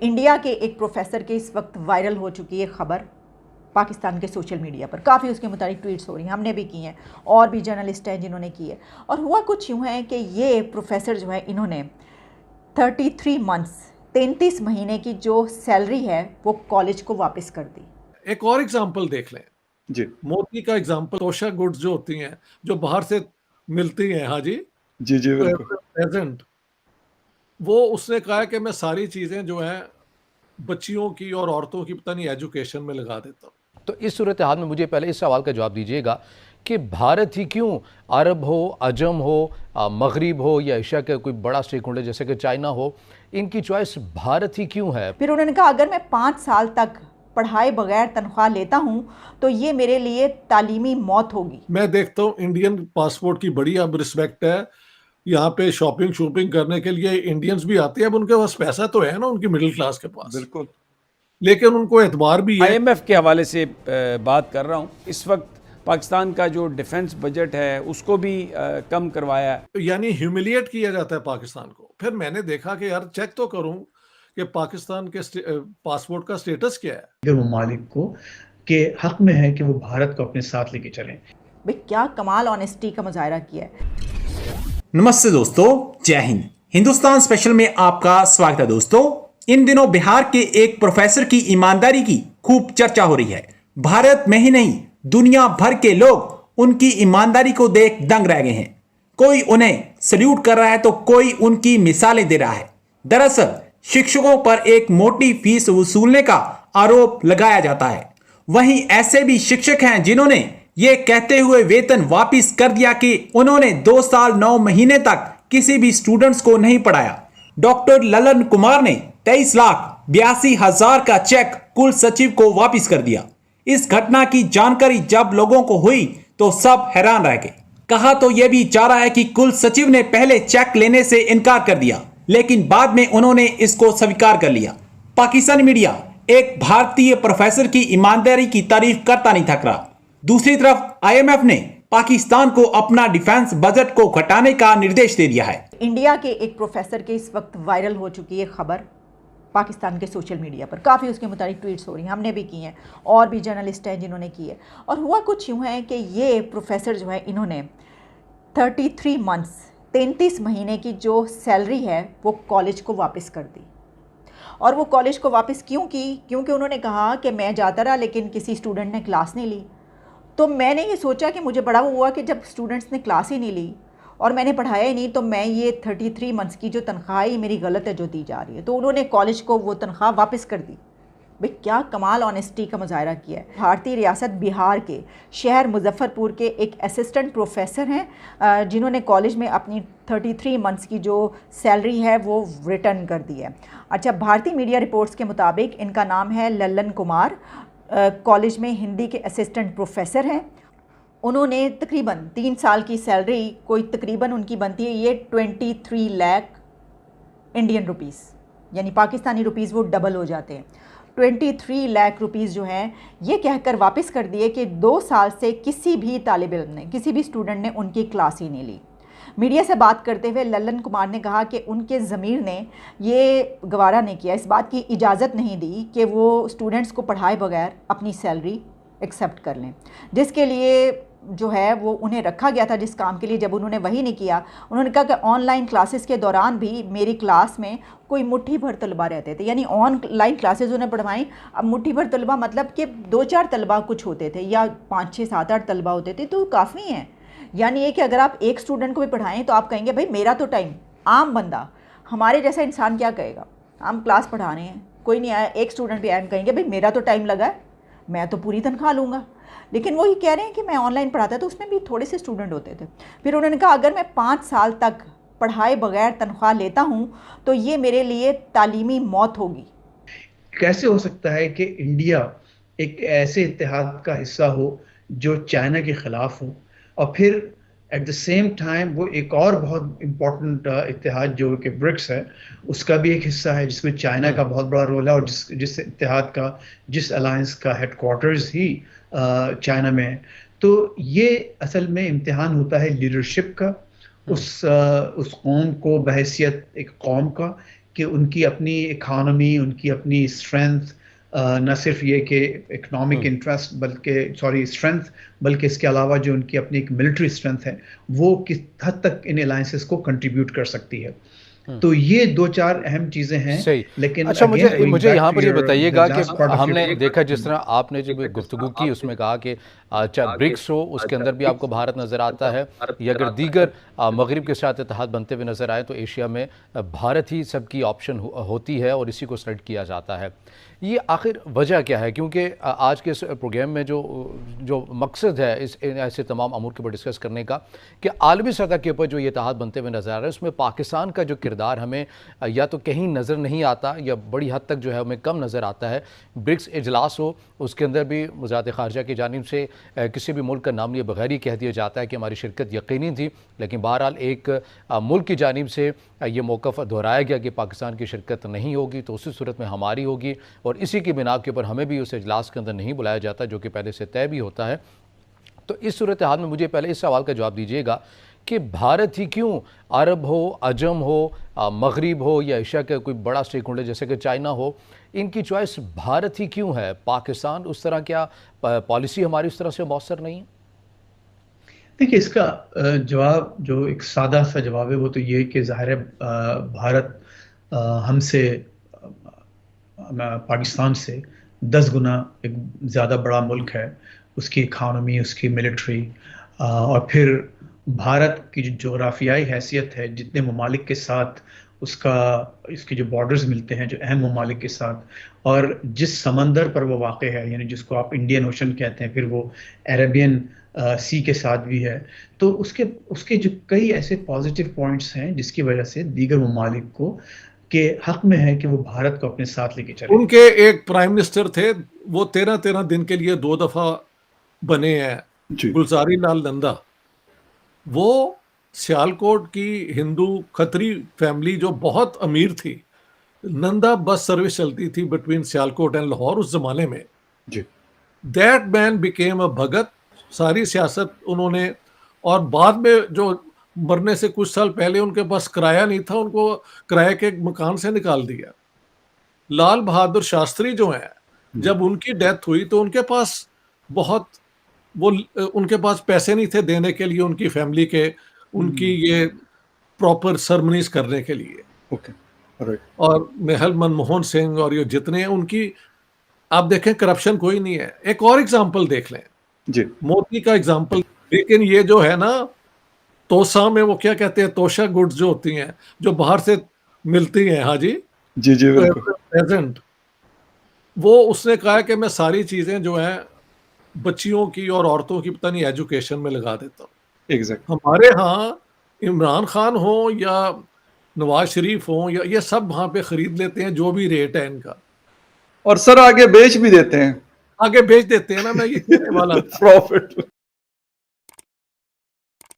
India के एक professor के इस वक्त वायरल हो चुकी है खबर पाकिस्तान के सोशल मीडिया पर। काफ़ी उसके मुताबिक ट्वीट्स हो रही हैं, हमने भी की हैं और भी जर्नलिस्ट हैं जिन्होंने की है। और हुआ कुछ यूँ है कि ये प्रोफेसर जो है इन्होंने 33 मंथ्स 33 महीने की जो सैलरी है वो कॉलेज को वापस कर दी। एक और एग्जाम्पल देख लें जी मोदी का एग्जाम्पल, तोशा गुड्स जो होती हैं जो बाहर से मिलती हैं, हाँ जी जी जी बिल्कुल। प्रेजेंट, वो उसने कहा कि मैं सारी चीजें जो हैं बच्चियों की और औरतों की पता नहीं एजुकेशन में लगा देता हूँ। तो इस सूरत हाल में मुझे पहले इस सवाल का जवाब दीजिएगा कि भारत ही क्यों, अरब हो, अजम हो, मगरिब हो या एशिया का कोई बड़ा स्टेक होल्डर जैसे कि चाइना हो, इनकी चॉइस भारत ही क्यों है? फिर उन्होंने कहा अगर मैं 5 साल तक पढ़ाए बगैर तनख्वाह लेता हूं तो ये मेरे लिए तालीमी मौत होगी। मैं देखता हूँ इंडियन पासपोर्ट की बड़ी अब रिस्पेक्ट है, यहाँ पे शॉपिंग करने के लिए इंडियंस भी आते हैं। अब उनके पास पैसा तो है ना, उनकी मिडिल क्लास के पास, बिल्कुल, लेकिन उनको एतबार भी है। IMF के हवाले से बात कर रहा हूँ, इस वक्त पाकिस्तान का जो डिफेंस बजट है उसको भी कम करवाया है। यानी ह्यूमिलिएट किया जाता है पाकिस्तान को। फिर मैंने देखा कि यार चेक तो करूं कि पाकिस्तान के पासपोर्ट का स्टेटस क्या है। अगर वो मालिक को के हक में है कि वो भारत को अपने साथ लेके चलें। भाई क्या कमाल ऑनेस्टी का मुजाहरा किया है। नमस्ते दोस्तों, जय हिंद। हिंदुस्तान स्पेशल में आपका स्वागत है दोस्तों। इन दिनों बिहार के एक प्रोफेसर की ईमानदारी की खूब चर्चा हो रही है। भारत में ही नहीं, दुनिया भर के लोग उनकी ईमानदारी को देख दंग रह गए हैं। कोई उन्हें सल्यूट कर रहा है तो कोई उनकी मिसालें दे रहा है। दरअसल शिक्षकों पर एक मोटी फीस वसूलने का आरोप लगाया जाता है। वहीं ऐसे भी शिक्षक हैं जिन्होंने ये कहते हुए वेतन वापिस कर दिया कि उन्होंने 2 साल 9 महीने तक किसी भी स्टूडेंट्स को नहीं पढ़ाया। डॉक्टर ललन कुमार ने 23,82,000 का चेक कुल सचिव को वापिस कर दिया। इस घटना की जानकारी जब लोगों को हुई तो सब हैरान रह गए। कहा तो यह भी जा रहा है कि कुल सचिव ने पहले चेक लेने से इनकार कर दिया, लेकिन बाद में उन्होंने इसको स्वीकार कर लिया। पाकिस्तानी मीडिया एक भारतीय प्रोफेसर की ईमानदारी की तारीफ करता नहीं थक रहा। दूसरी तरफ IMF ने पाकिस्तान को अपना डिफेंस बजट को घटाने का निर्देश दे दिया है। इंडिया के एक प्रोफेसर के इस वक्त वायरल हो चुकी है खबर पाकिस्तान के सोशल मीडिया पर। काफ़ी उसके मुताबिक ट्वीट्स हो रही हैं, हमने भी की हैं और भी जर्नलिस्ट हैं जिन्होंने की है। और हुआ कुछ यूँ है कि ये प्रोफेसर जो है इन्होंने 33 मंथ्स 33 महीने की जो सैलरी है वो कॉलेज को वापस कर दी। और वो कॉलेज को वापस क्यों की? क्योंकि उन्होंने कहा कि मैं जाता रहा लेकिन किसी स्टूडेंट ने क्लास नहीं ली। तो मैंने ये सोचा कि मुझे बड़ा हुआ कि जब स्टूडेंट्स ने क्लास ही नहीं ली और मैंने पढ़ाया ही नहीं, तो मैं ये 33 मंथ्स की जो तनख्वाह है मेरी गलत है जो दी जा रही है। तो उन्होंने कॉलेज को वो तनख्वाह वापस कर दी। भाई क्या कमाल ऑनेस्टी का मुजाहरा किया है। भारतीय रियासत बिहार के शहर मुजफ्फरपुर के एक असिस्टेंट प्रोफेसर हैं जिन्होंने कॉलेज में अपनी 33 मंथ्स की जो सैलरी है वो रिटर्न कर दी है। अच्छा, भारतीय मीडिया रिपोर्ट्स के मुताबिक इनका नाम है ललन कुमार, कॉलेज में हिंदी के असिस्टेंट प्रोफेसर हैं। उन्होंने तकरीबन 3 साल की सैलरी कोई तकरीबन उनकी बनती है ये 23 लाख इंडियन रुपीस, यानी पाकिस्तानी रुपीस वो डबल हो जाते हैं। 23 लाख रुपीस जो हैं ये कहकर वापस कर दिए कि 2 साल से किसी भी तालिब इल्म ने, किसी भी स्टूडेंट ने उनकी क्लास ही नहीं ली। मीडिया से बात करते हुए ललन कुमार ने कहा कि उनके ज़मीर ने ये गवारा नहीं किया, इस बात की इजाज़त नहीं दी कि वो स्टूडेंट्स को पढ़ाए बगैर अपनी सैलरी एक्सेप्ट कर लें, जिसके लिए जो है वो उन्हें रखा गया था जिस काम के लिए। जब उन्होंने वही नहीं किया, उन्होंने कहा कि ऑनलाइन क्लासेस के दौरान भी मेरी क्लास में कोई मुट्ठी भर तलबा रहते थे, यानी ऑनलाइन क्लासेस उन्हें पढ़वाई। अब मुट्ठी भर तलबा मतलब कि 2-4 तलबा कुछ होते थे या 5-6-7-8 तलबा होते थे, तो काफ़ी हैं। यानी ये कि अगर आप एक स्टूडेंट को भी पढ़ाएं तो आप कहेंगे भाई मेरा तो टाइम, आम बंदा हमारे जैसा इंसान क्या कहेगा? हम क्लास पढ़ा रहे हैं, कोई नहीं आया, एक स्टूडेंट भी आया, हम कहेंगे भाई मेरा तो टाइम लगा है, मैं तो पूरी तनख्वाह लूँगा। लेकिन वो ये कह रहे हैं कि मैं ऑनलाइन पढ़ाता तो उसमें भी थोड़े से स्टूडेंट होते थे। फिर उन्होंने कहा अगर मैं 5 साल तक पढ़ाए बगैर तनख्वाह लेता हूँ तो ये मेरे लिए तालीमी मौत होगी। कैसे हो सकता है कि इंडिया एक ऐसे इत्तेहाद का हिस्सा हो जो चाइना के खिलाफ हो, और फिर एट द सेम टाइम वो एक और बहुत इम्पोर्टेंट इत्तेहाद जो कि ब्रिक्स है उसका भी एक हिस्सा है जिसमें चाइना का बहुत बड़ा रोल है, और जिस इत्तेहाद का, जिस अलायंस का हेडक्वार्टर्स ही चाइना में है। तो ये असल में इम्तिहान होता है लीडरशिप का, उस कौम को बहैसियत एक कौम का कि उनकी अपनी इकोनॉमी, उनकी अपनी स्ट्रेंथ, न सिर्फ ये कि इकोनॉमिक इंटरेस्ट बल्कि स्ट्रेंथ, बल्कि इसके अलावा जो उनकी अपनी एक मिलिट्री स्ट्रेंथ है वो किस हद तक इन अलायंसेस को कंट्रीब्यूट कर सकती है। तो ये 2-4 अहम चीजें हैं। सही। लेकिन अच्छा, again, going मुझे back यहाँ to पर ये your- बताइएगा the कि last part of your हमने question, देखा जिस तरह आपने जो गुफ्तगू की उसमें कहा कि चाहे ब्रिक्स हो उसके अंदर भी आपको भारत नज़र आता है, या अगर दीगर मगरिब के साथ इत्तेहाद बनते हुए नज़र आए तो एशिया में भारत ही सबकी ऑप्शन होती है और इसी को सेलेक्ट किया जाता है। ये आखिर वजह क्या है? क्योंकि आज के इस प्रोग्राम में जो मकसद है इस ऐसे तमाम अमूर के ऊपर डिस्कस करने का कि आलमी सतह के ऊपर जो ये इत्तेहाद बनते हुए नज़र आ रहा है उसमें पाकिस्तान का जो किरदार हमें या तो कहीं नज़र नहीं आता या बड़ी हद तक जो है हमें कम नज़र आता है। ब्रिक्स इजलास हो उसके अंदर भी वज़ारत ख़ारजा की जानिब से किसी भी मुल्क का नाम लिए बगैर ही कह दिया जाता है कि हमारी शिरकत यकीनी थी, लेकिन बहरहाल एक मुल्क की जानिब से ये मौक़िफ़ दोहराया गया कि पाकिस्तान की शिरकत नहीं होगी तो उसी सूरत में हमारी होगी, और इसी की बिना के ऊपर हमें भी उस इजलास के अंदर नहीं बुलाया जाता जो कि पहले से तय भी होता है। तो इस सूरत हाल में मुझे पहले इस सवाल का जवाब दीजिएगा कि भारत ही क्यों, अरब हो, अजम हो, मगरिब हो या एशिया का कोई बड़ा स्टेक होल्डर जैसे कि चाइना हो, इनकी चॉइस भारत ही क्यों है? पाकिस्तान उस तरह क्या पॉलिसी हमारी उस तरह से मौसर नहीं है? देखिए, इसका जवाब जो एक सादा सा जवाब है वो तो ये कि ज़ाहिर है भारत हमसे पाकिस्तान से 10 गुना एक ज़्यादा बड़ा मुल्क है। उसकी इकानमी, उसकी मिलिट्री, और फिर भारत की जो जोग्राफियाई हैसियत है, जितने ममालिक के साथ इसके जो बॉर्डर्स मिलते हैं, जो अहम ममालिक के साथ, और जिस समंदर पर वो वाक़ है, यानी जिसको आप इंडियन ओशन कहते हैं, फिर वो अरेबियन सी के साथ भी है, तो उसके जो कई ऐसे पॉजिटिव पॉइंट्स हैं जिसकी वजह से दीगर ममालिक को के हक में है कि वो भारत को अपने साथ लेके चले। उनके एक प्राइम मिनिस्टर थे, वो 13-13 दिन के लिए 2 दफा बने हैं, गुलजारी लाल नंदा। वो सियालकोट की हिंदू खत्री फैमिली जो बहुत अमीर थी, नंदा बस सर्विस चलती थी बिटवीन सियालकोट एंड लाहौर उस जमाने में। दैट मैन बिकेम अ भगत। सारी सियासत उन्होंने, और बाद में जो मरने से कुछ साल पहले उनके पास किराया नहीं था, उनको किराए के एक मकान से निकाल दिया। लाल बहादुर शास्त्री जो हैं, जब उनकी डेथ हुई तो उनके पास उनके पास पैसे नहीं थे देने के लिए उनकी फैमिली के, उनकी ये प्रॉपर सेरेमनीज करने के लिए। और महल मनमोहन सिंह और ये जितने हैं, उनकी आप देखें करप्शन कोई नहीं है। एक और एग्जांपल देख लें, मोदी का एग्जांपल। लेकिन ये जो है ना, तोसा में वो क्या कहते हैं, तोशा गुड्स जो होती हैं, जो बाहर से मिलती हैं, हाँ जी प्रेजेंट, वो उसने कहा कि मैं सारी चीजें जो हैं बच्चियों की और औरतों की पता नहीं एजुकेशन में लगा देता हूँ। हमारे यहाँ इमरान खान हो या नवाज शरीफ हो, या ये सब वहां पे खरीद लेते हैं जो भी रेट है इनका, और सर आगे बेच भी देते हैं। आगे बेच देते हैं ना, मैं ये कहने वाला था। प्रॉफिट।